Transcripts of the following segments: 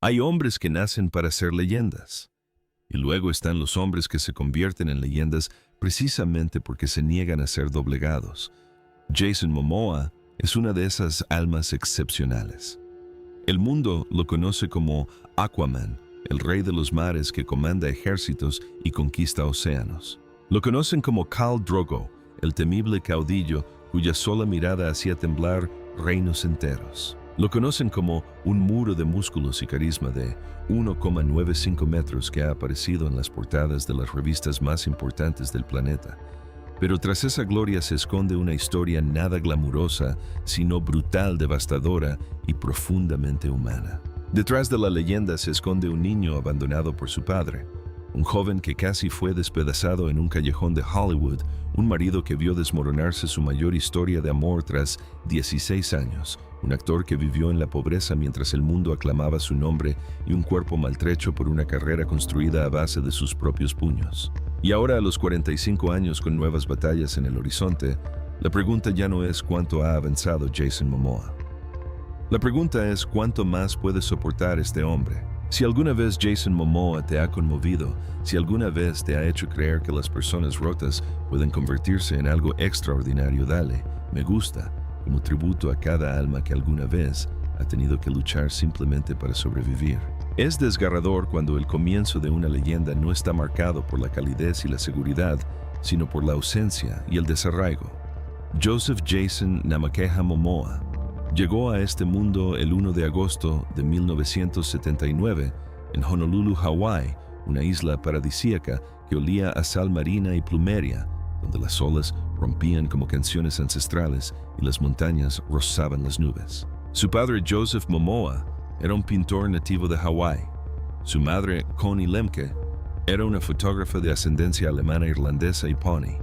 Hay hombres que nacen para ser leyendas. Y luego están los hombres que se convierten en leyendas precisamente porque se niegan a ser doblegados. Jason Momoa es una de esas almas excepcionales. El mundo lo conoce como Aquaman, el rey de los mares que comanda ejércitos y conquista océanos. Lo conocen como Khal Drogo, el temible caudillo cuya sola mirada hacía temblar reinos enteros. Lo conocen como un muro de músculos y carisma de 1,95 metros que ha aparecido en las portadas de las revistas más importantes del planeta. Pero tras esa gloria se esconde una historia nada glamurosa, sino brutal, devastadora y profundamente humana. Detrás de la leyenda se esconde un niño abandonado por su padre, un joven que casi fue despedazado en un callejón de Hollywood, un marido que vio desmoronarse su mayor historia de amor tras 16 años, un actor que vivió en la pobreza mientras el mundo aclamaba su nombre y un cuerpo maltrecho por una carrera construida a base de sus propios puños. Y ahora, a los 45 años con nuevas batallas en el horizonte, la pregunta ya no es cuánto ha avanzado Jason Momoa. La pregunta es cuánto más puede soportar este hombre. Si alguna vez Jason Momoa te ha conmovido, si alguna vez te ha hecho creer que las personas rotas pueden convertirse en algo extraordinario, dale me gusta como tributo a cada alma que alguna vez ha tenido que luchar simplemente para sobrevivir. Es desgarrador cuando el comienzo de una leyenda no está marcado por la calidez y la seguridad, sino por la ausencia y el desarraigo. Joseph Jason Namaqueha Momoa llegó a este mundo el 1 de agosto de 1979 en Honolulu, Hawái, una isla paradisíaca que olía a sal marina y plumeria, donde las olas rompían como canciones ancestrales y las montañas rozaban las nubes. Su padre, Joseph Momoa, era un pintor nativo de Hawái. Su madre, Connie Lemke, era una fotógrafa de ascendencia alemana, irlandesa y pony.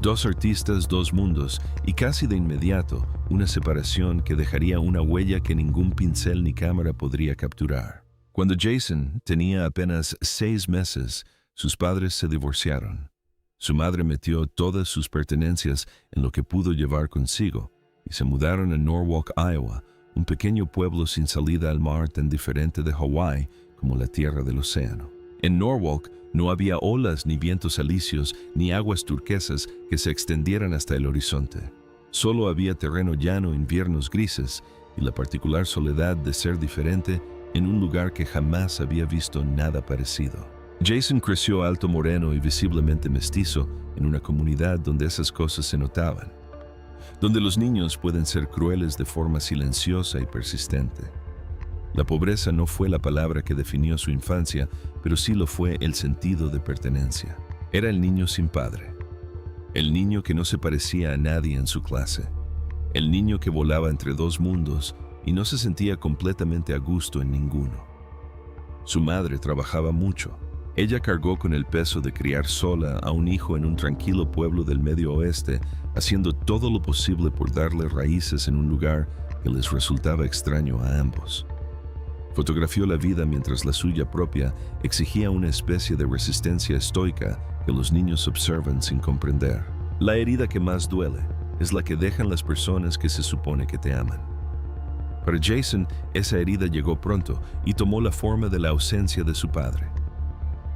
Dos artistas, dos mundos, y casi de inmediato una separación que dejaría una huella que ningún pincel ni cámara podría capturar. Cuando Jason tenía apenas 6 meses, sus padres se divorciaron. Su madre metió todas sus pertenencias en lo que pudo llevar consigo y se mudaron a Norwalk, Iowa, un pequeño pueblo sin salida al mar tan diferente de Hawái como la tierra del océano. En Norwalk no había olas ni vientos alisios ni aguas turquesas que se extendieran hasta el horizonte. Solo había terreno llano, inviernos grises y la particular soledad de ser diferente en un lugar que jamás había visto nada parecido. Jason creció alto, moreno y visiblemente mestizo en una comunidad donde esas cosas se notaban, donde los niños pueden ser crueles de forma silenciosa y persistente. La pobreza no fue la palabra que definió su infancia, pero sí lo fue el sentido de pertenencia. Era el niño sin padre, el niño que no se parecía a nadie en su clase, el niño que volaba entre dos mundos y no se sentía completamente a gusto en ninguno. Su madre trabajaba mucho. Ella cargó con el peso de criar sola a un hijo en un tranquilo pueblo del Medio Oeste, haciendo todo lo posible por darle raíces en un lugar que les resultaba extraño a ambos. Fotografió la vida mientras la suya propia exigía una especie de resistencia estoica que los niños observan sin comprender. La herida que más duele es la que dejan las personas que se supone que te aman. Para Jason, esa herida llegó pronto y tomó la forma de la ausencia de su padre.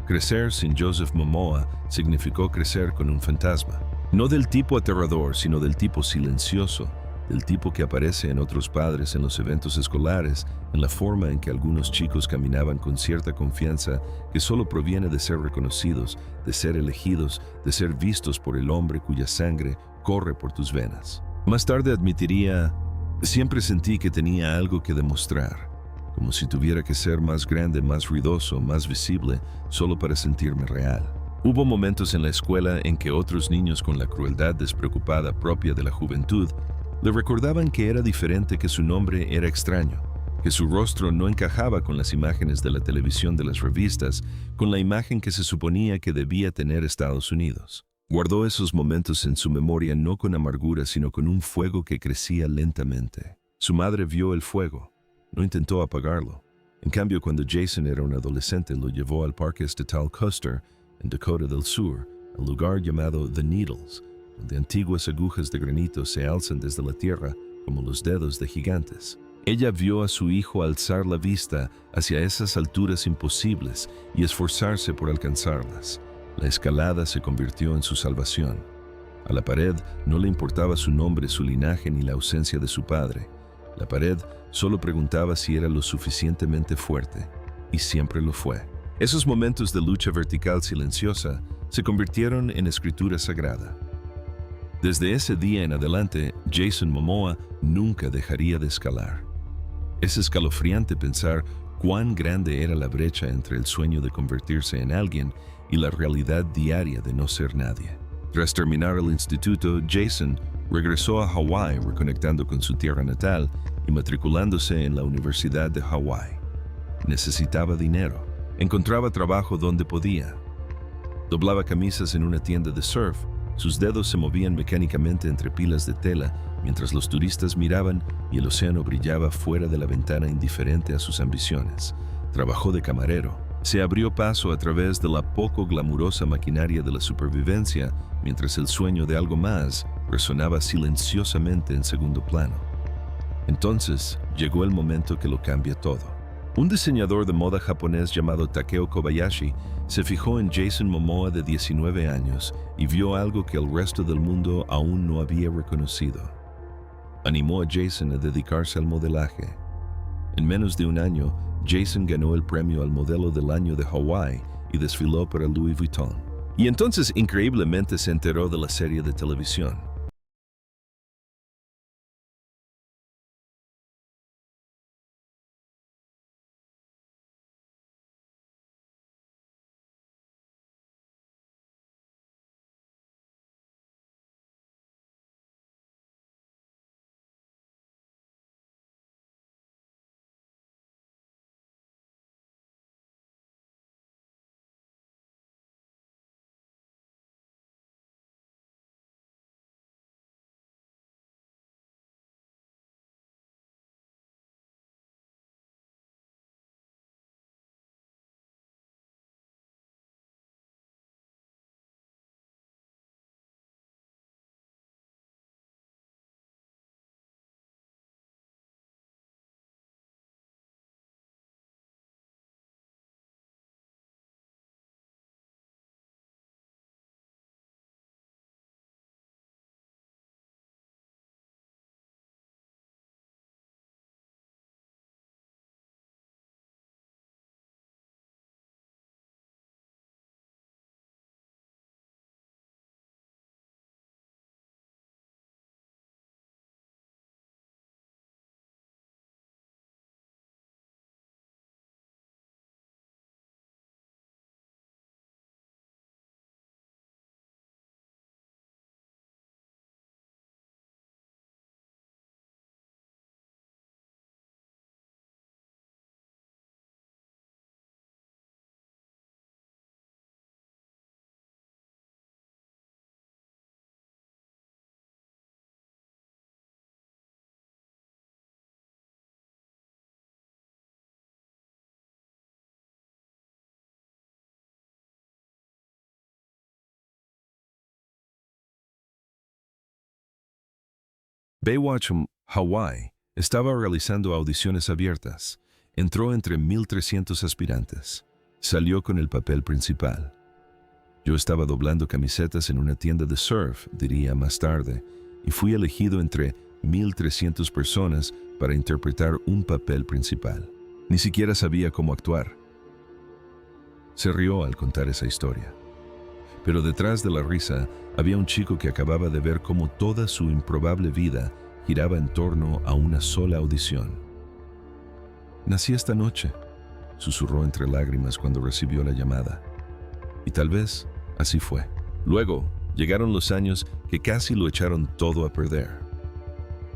Crecer sin Joseph Momoa significó crecer con un fantasma. No del tipo aterrador, sino del tipo silencioso, del tipo que aparece en otros padres en los eventos escolares, en la forma en que algunos chicos caminaban con cierta confianza que solo proviene de ser reconocidos, de ser elegidos, de ser vistos por el hombre cuya sangre corre por tus venas. Más tarde admitiría, siempre sentí que tenía algo que demostrar, como si tuviera que ser más grande, más ruidoso, más visible, solo para sentirme real. Hubo momentos en la escuela en que otros niños con la crueldad despreocupada propia de la juventud le recordaban que era diferente, que su nombre era extraño, que su rostro no encajaba con las imágenes de la televisión, de las revistas, con la imagen que se suponía que debía tener Estados Unidos. Guardó esos momentos en su memoria no con amargura, sino con un fuego que crecía lentamente. Su madre vio el fuego. No intentó apagarlo. En cambio, cuando Jason era un adolescente, lo llevó al Parque Estatal Custer, en Dakota del Sur, al lugar llamado The Needles, donde antiguas agujas de granito se alzan desde la tierra como los dedos de gigantes. Ella vio a su hijo alzar la vista hacia esas alturas imposibles y esforzarse por alcanzarlas. La escalada se convirtió en su salvación. A la pared no le importaba su nombre, su linaje ni la ausencia de su padre. La pared solo preguntaba si era lo suficientemente fuerte, y siempre lo fue. Esos momentos de lucha vertical silenciosa se convirtieron en escritura sagrada. Desde ese día en adelante, Jason Momoa nunca dejaría de escalar. Es escalofriante pensar cuán grande era la brecha entre el sueño de convertirse en alguien y la realidad diaria de no ser nadie. Tras terminar el instituto, Jason regresó a Hawái reconectando con su tierra natal y matriculándose en la Universidad de Hawái. Necesitaba dinero. Encontraba trabajo donde podía. Doblaba camisas en una tienda de surf. Sus dedos se movían mecánicamente entre pilas de tela mientras los turistas miraban y el océano brillaba fuera de la ventana indiferente a sus ambiciones. Trabajó de camarero. Se abrió paso a través de la poco glamurosa maquinaria de la supervivencia mientras el sueño de algo más resonaba silenciosamente en segundo plano. Entonces llegó el momento que lo cambia todo. Un diseñador de moda japonés llamado Takeo Kobayashi se fijó en Jason Momoa de 19 años y vio algo que el resto del mundo aún no había reconocido. Animó a Jason a dedicarse al modelaje. En menos de un año, Jason ganó el premio al modelo del año de Hawái y desfiló para Louis Vuitton. Y entonces increíblemente se enteró de la serie de televisión. Baywatch Hawaii estaba realizando audiciones abiertas. Entró entre 1,300 aspirantes. Salió con el papel principal. Yo estaba doblando camisetas en una tienda de surf, diría más tarde, y fui elegido entre 1,300 personas para interpretar un papel principal. Ni siquiera sabía cómo actuar. Se rió al contar esa historia. Pero detrás de la risa había un chico que acababa de ver cómo toda su improbable vida giraba en torno a una sola audición. «Nací esta noche», susurró entre lágrimas cuando recibió la llamada. Y tal vez así fue. Luego llegaron los años que casi lo echaron todo a perder.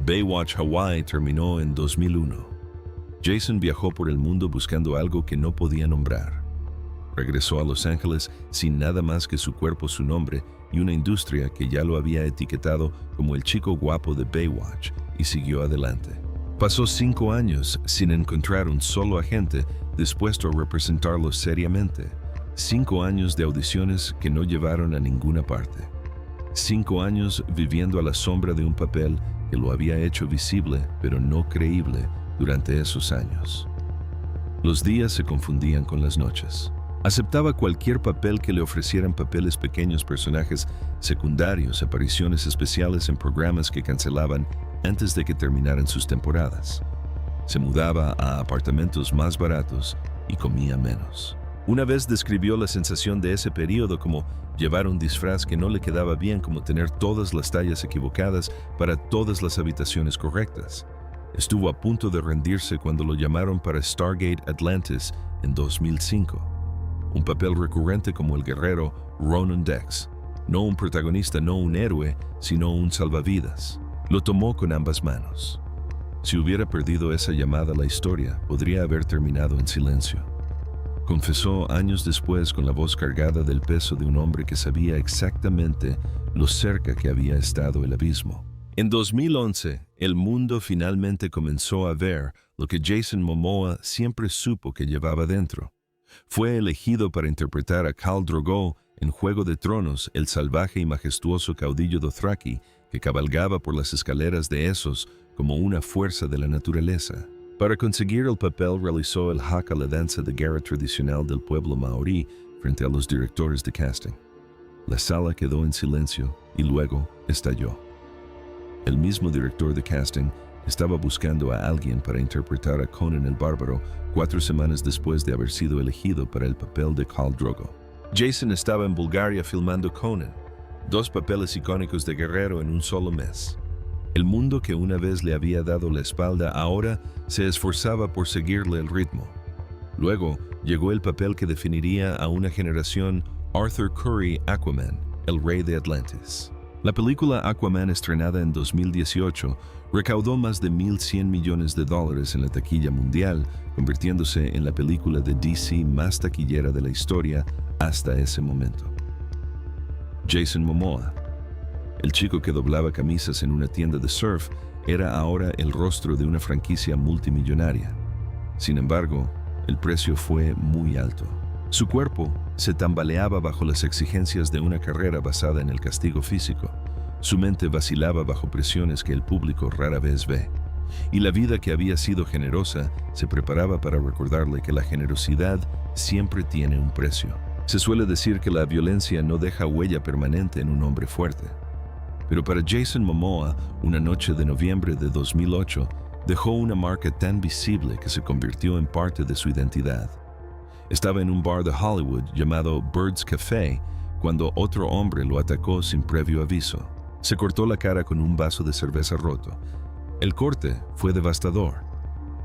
Baywatch Hawaii terminó en 2001. Jason viajó por el mundo buscando algo que no podía nombrar. Regresó a Los Ángeles sin nada más que su cuerpo, su nombre y una industria que ya lo había etiquetado como el chico guapo de Baywatch, y siguió adelante. Pasó 5 años sin encontrar un solo agente dispuesto a representarlo seriamente. 5 años de audiciones que no llevaron a ninguna parte. 5 años viviendo a la sombra de un papel que lo había hecho visible, pero no creíble, durante esos años. Los días se confundían con las noches. Aceptaba cualquier papel que le ofrecieran, papeles pequeños, personajes secundarios, apariciones especiales en programas que cancelaban antes de que terminaran sus temporadas. Se mudaba a apartamentos más baratos y comía menos. Una vez describió la sensación de ese periodo como llevar un disfraz que no le quedaba bien, como tener todas las tallas equivocadas para todas las habitaciones correctas. Estuvo a punto de rendirse cuando lo llamaron para Stargate Atlantis en 2005. Un papel recurrente como el guerrero Ronan Dex. No un protagonista, no un héroe, sino un salvavidas. Lo tomó con ambas manos. Si hubiera perdido esa llamada, la historia podría haber terminado en silencio. Confesó años después con la voz cargada del peso de un hombre que sabía exactamente lo cerca que había estado el abismo. En 2011, el mundo finalmente comenzó a ver lo que Jason Momoa siempre supo que llevaba dentro. Fue elegido para interpretar a Khal Drogo en Juego de Tronos, el salvaje y majestuoso caudillo Dothraki que cabalgaba por las escaleras de Essos como una fuerza de la naturaleza. Para conseguir el papel realizó el haka, la danza de guerra tradicional del pueblo maorí, frente a los directores de casting. La sala quedó en silencio y luego estalló. El mismo director de casting estaba buscando a alguien para interpretar a Conan el Bárbaro 4 semanas después de haber sido elegido para el papel de Khal Drogo. Jason estaba en Bulgaria filmando Conan, 2 papeles icónicos de guerrero en un solo mes. El mundo que una vez le había dado la espalda ahora se esforzaba por seguirle el ritmo. Luego llegó el papel que definiría a una generación: Arthur Curry, Aquaman, el rey de Atlantis. La película Aquaman, estrenada en 2018, recaudó más de $1,100 millones en la taquilla mundial, convirtiéndose en la película de DC más taquillera de la historia hasta ese momento. Jason Momoa, el chico que doblaba camisas en una tienda de surf, era ahora el rostro de una franquicia multimillonaria. Sin embargo, el precio fue muy alto. Su cuerpo se tambaleaba bajo las exigencias de una carrera basada en el castigo físico. Su mente vacilaba bajo presiones que el público rara vez ve. Y la vida, que había sido generosa, se preparaba para recordarle que la generosidad siempre tiene un precio. Se suele decir que la violencia no deja huella permanente en un hombre fuerte. Pero para Jason Momoa, una noche de noviembre de 2008 dejó una marca tan visible que se convirtió en parte de su identidad. Estaba en un bar de Hollywood llamado Bird's Café cuando otro hombre lo atacó sin previo aviso. Se cortó la cara con un vaso de cerveza roto. El corte fue devastador.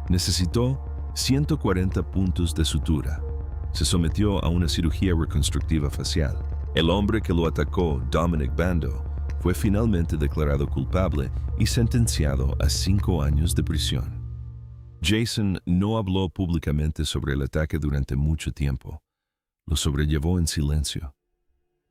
Necesitó 140 puntos de sutura. Se sometió a una cirugía reconstructiva facial. El hombre que lo atacó, Dominic Bando, fue finalmente declarado culpable y sentenciado a 5 años de prisión. Jason no habló públicamente sobre el ataque durante mucho tiempo. Lo sobrellevó en silencio.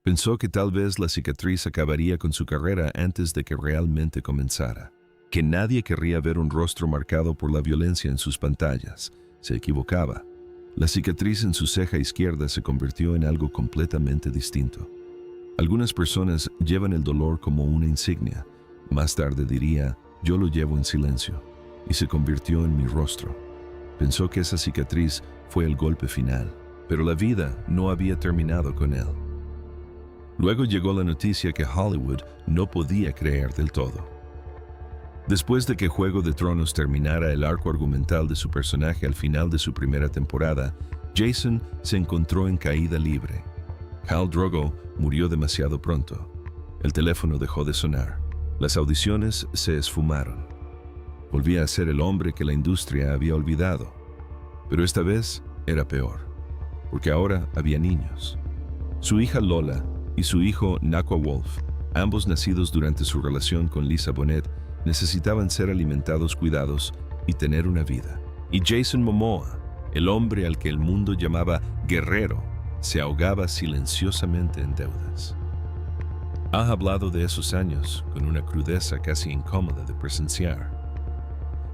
Pensó que tal vez la cicatriz acabaría con su carrera antes de que realmente comenzara. Que nadie querría ver un rostro marcado por la violencia en sus pantallas. Se equivocaba. La cicatriz en su ceja izquierda se convirtió en algo completamente distinto. Algunas personas llevan el dolor como una insignia. Más tarde diría: yo lo llevo en silencio. Y se convirtió en mi rostro. Pensó que esa cicatriz fue el golpe final, pero la vida no había terminado con él. Luego llegó la noticia que Hollywood no podía creer del todo. Después de que Juego de Tronos terminara el arco argumental de su personaje al final de su primera temporada, Jason se encontró en caída libre. Khal Drogo murió demasiado pronto. El teléfono dejó de sonar. Las audiciones se esfumaron. Volvía a ser el hombre que la industria había olvidado. Pero esta vez era peor, porque ahora había niños. Su hija Lola y su hijo Nakwa Wolf, ambos nacidos durante su relación con Lisa Bonet, necesitaban ser alimentados, cuidados y tener una vida. Y Jason Momoa, el hombre al que el mundo llamaba guerrero, se ahogaba silenciosamente en deudas. Ha hablado de esos años con una crudeza casi incómoda de presenciar.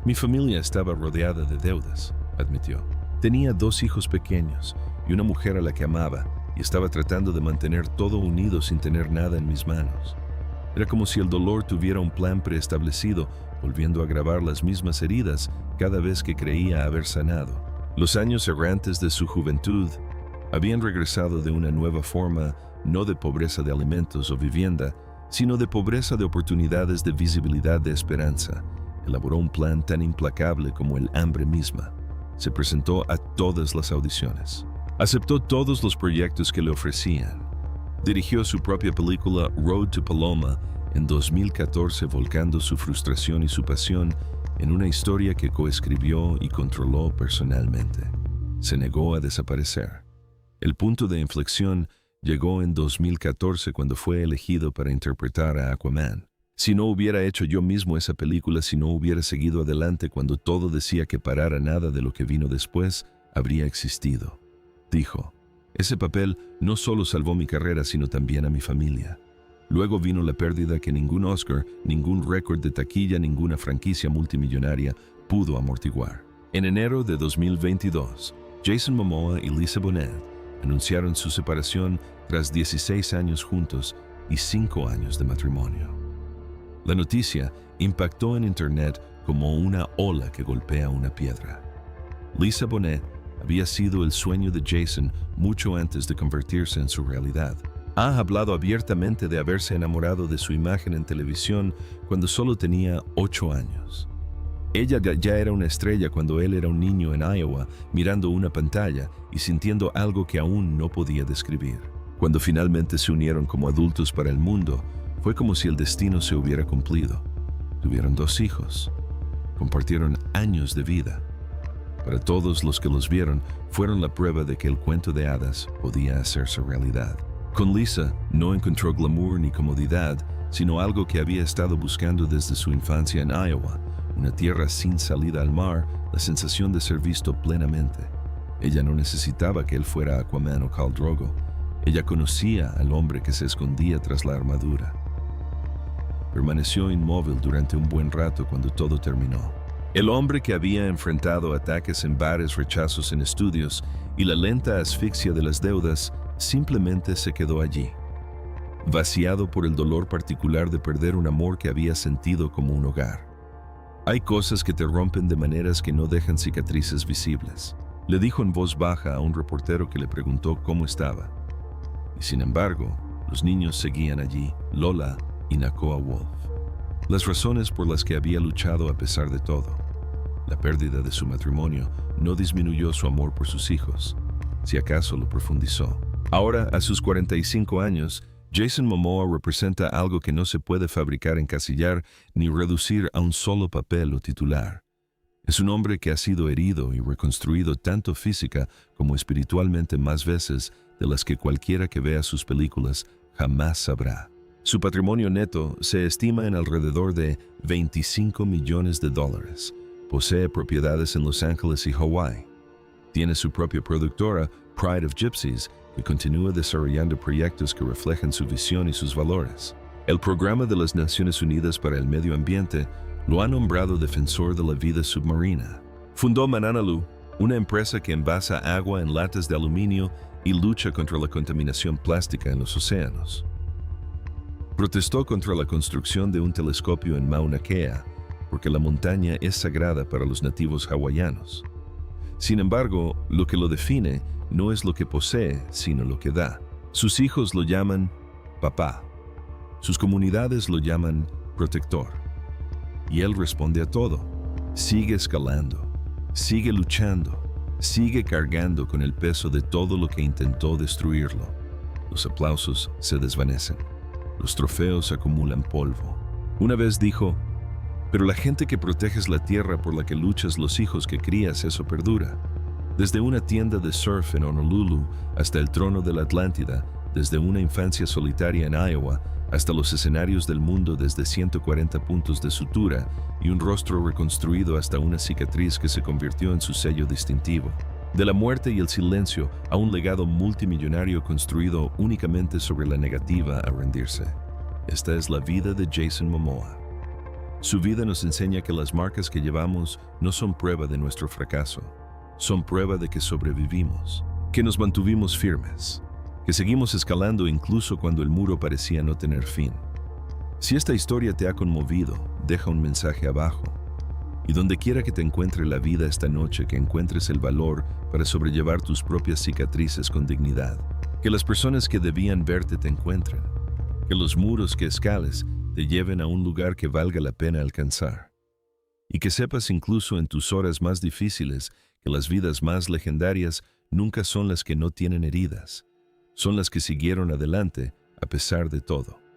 Mi familia estaba rodeada de deudas, admitió. Tenía 2 hijos pequeños y una mujer a la que amaba, y estaba tratando de mantener todo unido sin tener nada en mis manos. Era como si el dolor tuviera un plan preestablecido, volviendo a agravar las mismas heridas cada vez que creía haber sanado. Los años errantes de su juventud habían regresado de una nueva forma, no de pobreza de alimentos o vivienda, sino de pobreza de oportunidades de visibilidad de esperanza. Elaboró un plan tan implacable como el hambre misma. Se presentó a todas las audiciones. Aceptó todos los proyectos que le ofrecían. Dirigió su propia película Road to Paloma en 2014, volcando su frustración y su pasión en una historia que coescribió y controló personalmente. Se negó a desaparecer. El punto de inflexión llegó en 2014 cuando fue elegido para interpretar a Aquaman. Si no hubiera hecho yo mismo esa película, si no hubiera seguido adelante cuando todo decía que parara, nada de lo que vino después habría existido. Dijo, ese papel no solo salvó mi carrera, sino también a mi familia. Luego vino la pérdida que ningún Oscar, ningún récord de taquilla, ninguna franquicia multimillonaria pudo amortiguar. En enero de 2022, Jason Momoa y Lisa Bonet anunciaron su separación tras 16 años juntos y 5 años de matrimonio. La noticia impactó en Internet como una ola que golpea una piedra. Lisa Bonet había sido el sueño de Jason mucho antes de convertirse en su realidad. Ha hablado abiertamente de haberse enamorado de su imagen en televisión cuando solo tenía 8 años. Ella ya era una estrella cuando él era un niño en Iowa, mirando una pantalla y sintiendo algo que aún no podía describir. Cuando finalmente se unieron como adultos para el mundo, fue como si el destino se hubiera cumplido. Tuvieron 2 hijos. Compartieron años de vida. Para todos los que los vieron, fueron la prueba de que el cuento de hadas podía hacerse realidad. Con Lisa no encontró glamour ni comodidad, sino algo que había estado buscando desde su infancia en Iowa, una tierra sin salida al mar, la sensación de ser visto plenamente. Ella no necesitaba que él fuera Aquaman o Khal Drogo. Ella conocía al hombre que se escondía tras la armadura. Permaneció inmóvil durante un buen rato cuando todo terminó. El hombre que había enfrentado ataques en bares, rechazos en estudios y la lenta asfixia de las deudas, simplemente se quedó allí, vaciado por el dolor particular de perder un amor que había sentido como un hogar. Hay cosas que te rompen de maneras que no dejan cicatrices visibles, le dijo en voz baja a un reportero que le preguntó cómo estaba. Y sin embargo, los niños seguían allí, Lola y Nakoa Wolf. Las razones por las que había luchado a pesar de todo. La pérdida de su matrimonio no disminuyó su amor por sus hijos, si acaso lo profundizó. Ahora, a sus 45 años, Jason Momoa representa algo que no se puede fabricar, encasillar ni reducir a un solo papel o titular. Es un hombre que ha sido herido y reconstruido tanto física como espiritualmente más veces de las que cualquiera que vea sus películas jamás sabrá. Su patrimonio neto se estima en alrededor de $25 millones. Posee propiedades en Los Ángeles y Hawái. Tiene su propia productora, Pride of Gypsies, que continúa desarrollando proyectos que reflejan su visión y sus valores. El Programa de las Naciones Unidas para el Medio Ambiente lo ha nombrado defensor de la vida submarina. Fundó Mananalu, una empresa que envasa agua en latas de aluminio y lucha contra la contaminación plástica en los océanos. Protestó contra la construcción de un telescopio en Mauna Kea, porque la montaña es sagrada para los nativos hawaianos. Sin embargo, lo que lo define no es lo que posee, sino lo que da. Sus hijos lo llaman papá. Sus comunidades lo llaman protector. Y él responde a todo. Sigue escalando, sigue luchando, sigue cargando con el peso de todo lo que intentó destruirlo. Los aplausos se desvanecen. Los trofeos acumulan polvo. Una vez dijo, pero la gente que proteges la tierra por la que luchas, los hijos que crías, eso perdura. Desde una tienda de surf en Honolulu hasta el trono de la Atlántida, desde una infancia solitaria en Iowa hasta los escenarios del mundo, desde 140 puntos de sutura y un rostro reconstruido hasta una cicatriz que se convirtió en su sello distintivo. De la muerte y el silencio a un legado multimillonario construido únicamente sobre la negativa a rendirse. Esta es la vida de Jason Momoa. Su vida nos enseña que las marcas que llevamos no son prueba de nuestro fracaso, son prueba de que sobrevivimos, que nos mantuvimos firmes, que seguimos escalando incluso cuando el muro parecía no tener fin. Si esta historia te ha conmovido, deja un mensaje abajo. Y donde quiera que te encuentre la vida esta noche, que encuentres el valor para sobrellevar tus propias cicatrices con dignidad. Que las personas que debían verte te encuentren. Que los muros que escales te lleven a un lugar que valga la pena alcanzar. Y que sepas incluso en tus horas más difíciles que las vidas más legendarias nunca son las que no tienen heridas. Son las que siguieron adelante a pesar de todo.